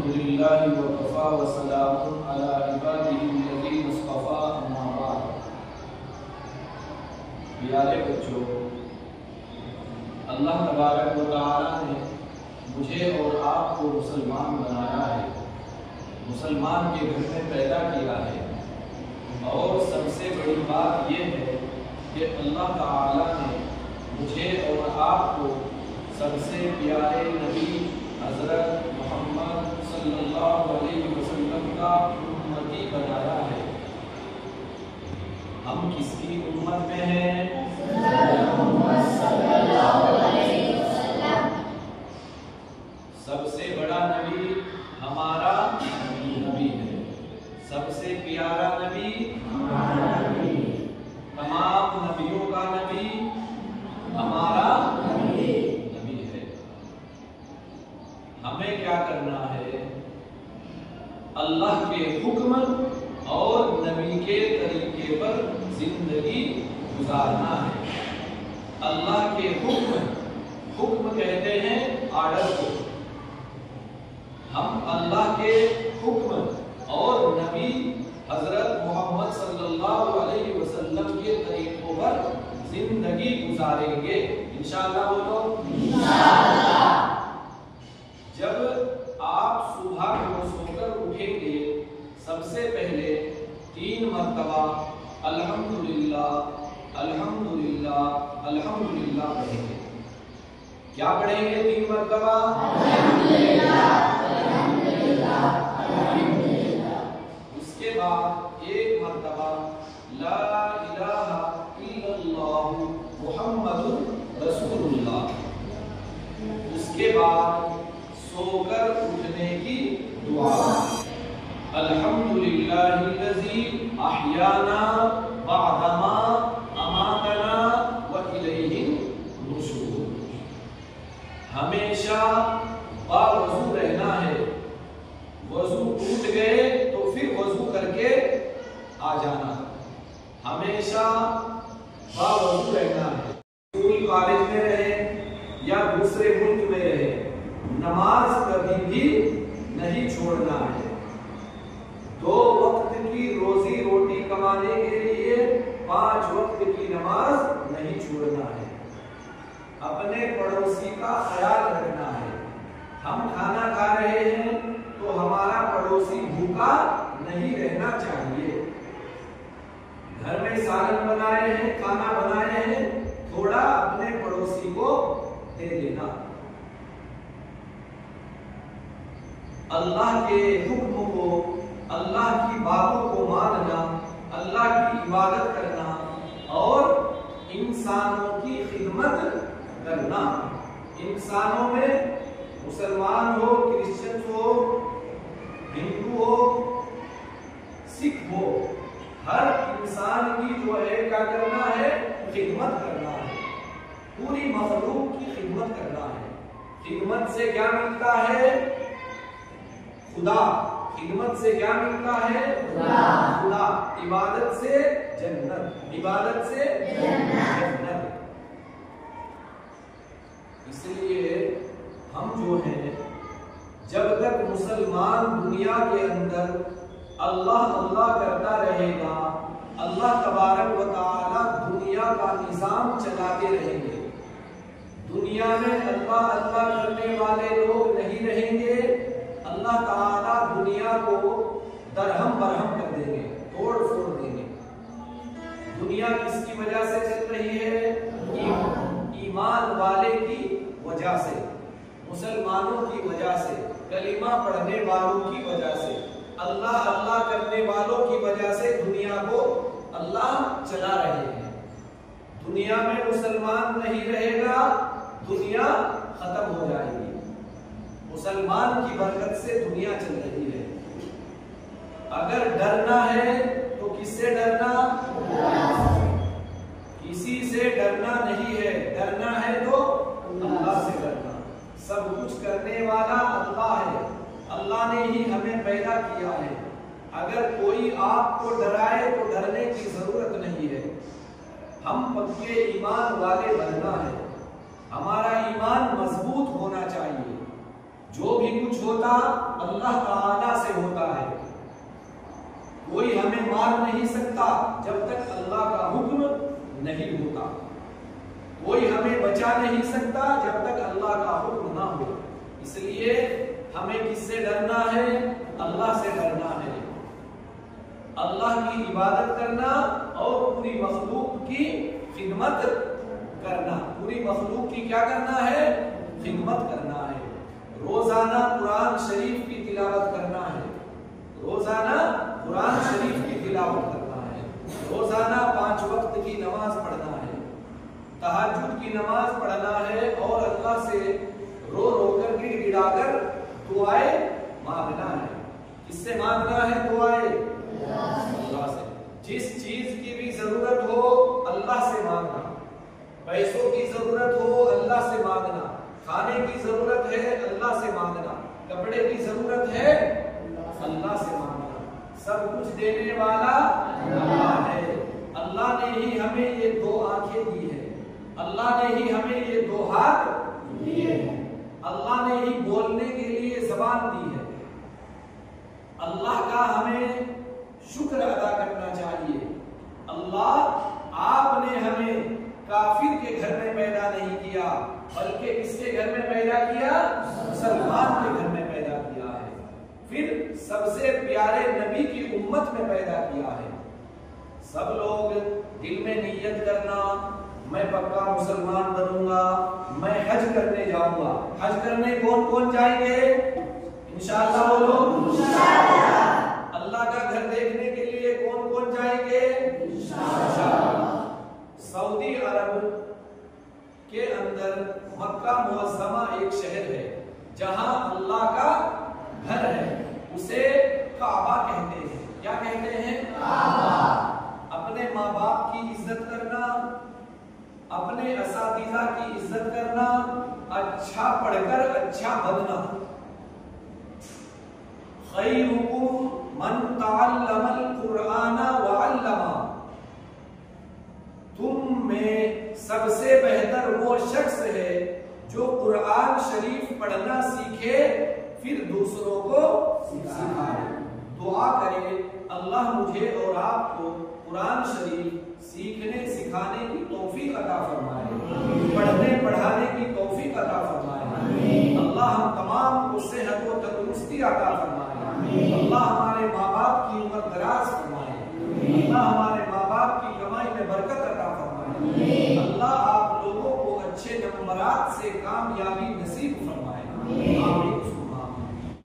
لله وكفى وسلام على عباده الذين اصطفى اما بعد۔ پیارے بچوں، اللہ تبارک و تعالی نے مجھے اور آپ کو مسلمان بنایا ہے، مسلمان کے گھر میں پیدا کیا ہے، اور سب سے بڑی بات یہ ہے کہ اللہ تعالی نے مجھے اور آپ کو سب سے پیارے نبی حضرت محمد صلی اللہ علیہ وسلم کا امتی بنایا ہے۔ ہم کس کی امت میں ہیں؟ محمد صلی اللہ علیہ وسلم۔ سب سے بڑا نبی ہمارا نبی ہے، سب سے پیارا نبی ہمارا نبی، تمام نبیوں کا نبی ہمارا نبی ہے۔ ہمیں کیا کرنا ہے؟ اللہ کے حکم اور نبی کے طریقے پر زندگی گزارنا ہے۔ اللہ کے حکم کہتے ہیں آرڈر کو۔ ہم اللہ کے حکم اور نبی حضرت محمد صلی اللہ علیہ وسلم کے طریقوں پر زندگی گزاریں گے انشاءاللہ۔ بولو انشاءاللہ۔ جب آپ صبح کو سو کر اٹھیں گے، سب سے پہلے 3 مرتبہ الحمدللہ الحمدللہ الحمدللہ پڑھیں گے۔ کیا پڑھیں گے 3 مرتبہ؟ الحمدللہ الحمدللہ الحمدللہ۔ اس کے بعد 1 مرتبہ لا الہ الا اللہ محمد رسول اللہ۔ اس کے بعد سو کر اٹھنے کی دعا، الحمدللہ الذی احیانا بعدما اماتنا والیہ النشور۔ ہمیشہ باوضو رہنا ہے، وضو ٹوٹ گئے تو پھر وضو کر کے آ جانا، ہمیشہ باوضو رہنا ہے۔ اسکول کالج میں رہے یا دوسرے ملک میں رہے، نماز کبھی بھی نہیں چھوڑنا ہے۔ 2 وقت کی روزی روٹی کمانے کے لیے 5 وقت کی نماز نہیں چھوڑنا ہے۔ اپنے پڑوسی کا خیال رکھنا ہے۔ ہم کھانا کھا رہے ہیں تو ہمارا پڑوسی بھوکا نہیں رہنا چاہیے۔ گھر میں سالن بنائے ہیں، کھانا بنائے ہیں، تھوڑا اپنے پڑوسی کو دے دینا۔ اللہ کے حکم کو، اللہ کی باتوں کو ماننا، اللہ کی عبادت کرنا اور انسانوں کی خدمت کرنا۔ انسانوں میں مسلمان ہو، کرسچن ہو، ہندو ہو، سکھ ہو، ہر انسان کی جو ہے کیا کرنا ہے؟ خدمت کرنا ہے۔ پوری مخلوق کی خدمت کرنا ہے۔ خدمت سے کیا ملتا ہے؟ خدا۔ خدمت سے کیا ملتا ہے؟ خدا۔ عبادت سے جنت، عبادت سے جنت۔ اس لیے ہم جو ہیں، جب تک مسلمان دنیا کے اندر اللہ اللہ کرتا رہے گا، اللہ تبارک و تعالی دنیا کا نظام چلاتے رہیں گے۔ دنیا میں اللہ اللہ کرنے والے لوگ نہیں رہیں گے، اللہ تعالیٰ دنیا کو درہم برہم کر دیں گے، توڑ پھوڑ دیں گے۔ دنیا کس کی وجہ سے چل رہی ہے؟ ایمان والے کی وجہ سے، مسلمانوں کی وجہ سے، کلمہ پڑھنے والوں کی وجہ سے، اللہ اللہ کرنے والوں کی وجہ سے دنیا کو اللہ چلا رہے ہیں۔ دنیا میں مسلمان نہیں رہے گا، دنیا ختم ہو جائے گی۔ مسلمان کی برکت سے دنیا چل رہی ہے۔ اگر ڈرنا ہے تو کس سے ڈرنا؟ کسی سے ڈرنا نہیں ہے، ڈرنا ہے تو اللہ سے ڈرنا۔ سب کچھ کرنے والا اللہ ہے، اللہ نے ہی ہمیں پیدا کیا ہے۔ اگر کوئی آپ کو ڈرائے تو ڈرنے کی ضرورت نہیں ہے۔ ہم پکے ایمان والے بننا ہے، ہمارا ایمان مضبوط ہونا چاہیے۔ جو بھی کچھ ہوتا اللہ تعالی سے ہوتا ہے. کوئی ہمیں مار نہیں سکتا جب تک اللہ کا حکم نہیں ہوتا. کوئی ہمیں بچا نہیں سکتا جب تک اللہ کا حکم نہ ہو. اس لیے ہمیں کس سے ڈرنا ہے؟ اللہ سے ڈرنا ہے. اللہ کی عبادت کرنا اور پوری مخلوق کی خدمت کرنا. پوری مخلوق کی کیا کرنا ہے؟ خدمت کرنا ہے. روزانہ قرآن شریف کی تلاوت کرنا ہے. روزانہ قرآن شریف کی تلاوت کرنا ہے. روزانہ 5 وقت کی نماز پڑھنا ہے. تہجد کی نماز پڑھنا ہے اور اللہ سے رو رو کر گڑ گڑا کر دعائیں مانگنا ہے. کس سے مانگنا ہے دعائیں؟ اللہ سے. جس چیز کی بھی ضرورت ہو اللہ سے مانگنا. پیسوں کی ضرورت ہو اللہ سے مانگنا. کھانے کی ضرورت ہے اللہ سے مانگنا. کپڑے کی ضرورت ہے اللہ سے مانگنا. سب کچھ دینے والا اللہ ہے. اللہ نے ہی ہمیں یہ 2 آنکھیں دی ہے. اللہ نے ہی ہمیں یہ 2 ہاتھ دیے ہیں. اللہ نے ہی بولنے کے لیے زبان دی ہے. اللہ کا ہمیں شکر ادا کرنا چاہیے. اللہ آپ نے ہمیں کافر کے گھر میں پیدا نہیں کیا بلکہ کس کے گھر میں پیدا کیا؟ مسلمان کے گھر میں پیدا کیا ہے. پھر سب سے پیارے نبی کی امت میں پیدا کیا ہے. سب لوگ دل میں نیت کرنا میں پکا مسلمان بنوں گا, میں حج کرنے جاؤں گا. حج کرنے کون کون جائیں گے؟ انشاءاللہ بولو انشاءاللہ. اللہ کا گھر دیکھنے کے لیے کون کون جائیں گے؟ انشاءاللہ. سعودی عرب کے اندر مکہ معظمہ ایک شہر ہے جہاں اللہ کا گھر ہے. اسے کعبہ کہتے ہیں. کیا کہتے ہیں؟ کعبہ. اپنے ماں باپ کی عزت کرنا, اپنے اساتذہ کی عزت کرنا, اچھا پڑھ کر اچھا بننا. خیرکم من تعلم القرآن وعلمہ. تم میں سب سے بہتر وہ شخص ہے جو قرآن شریف پڑھنا سیکھے پھر دوسروں کو سکھائے. دعا کرے اللہ مجھے اور آپ کو قرآن شریف سیکھنے سکھانے کی توفیق عطا فرمائے, پڑھنے پڑھانے کی توفیق عطا فرمائے. اللہ ہم تمام کو صحت و تندرستی عطا فرمائے. اللہ ہمارے ماں باپ کی عمر دراز فرمائے. اللہ ہمارے ماں باپ کی کمائی میں برکت عطا فرمائے. اللہ آپ لوگوں کو اچھے نمبرات سے کامیابی نصیب فرمائے. آمین.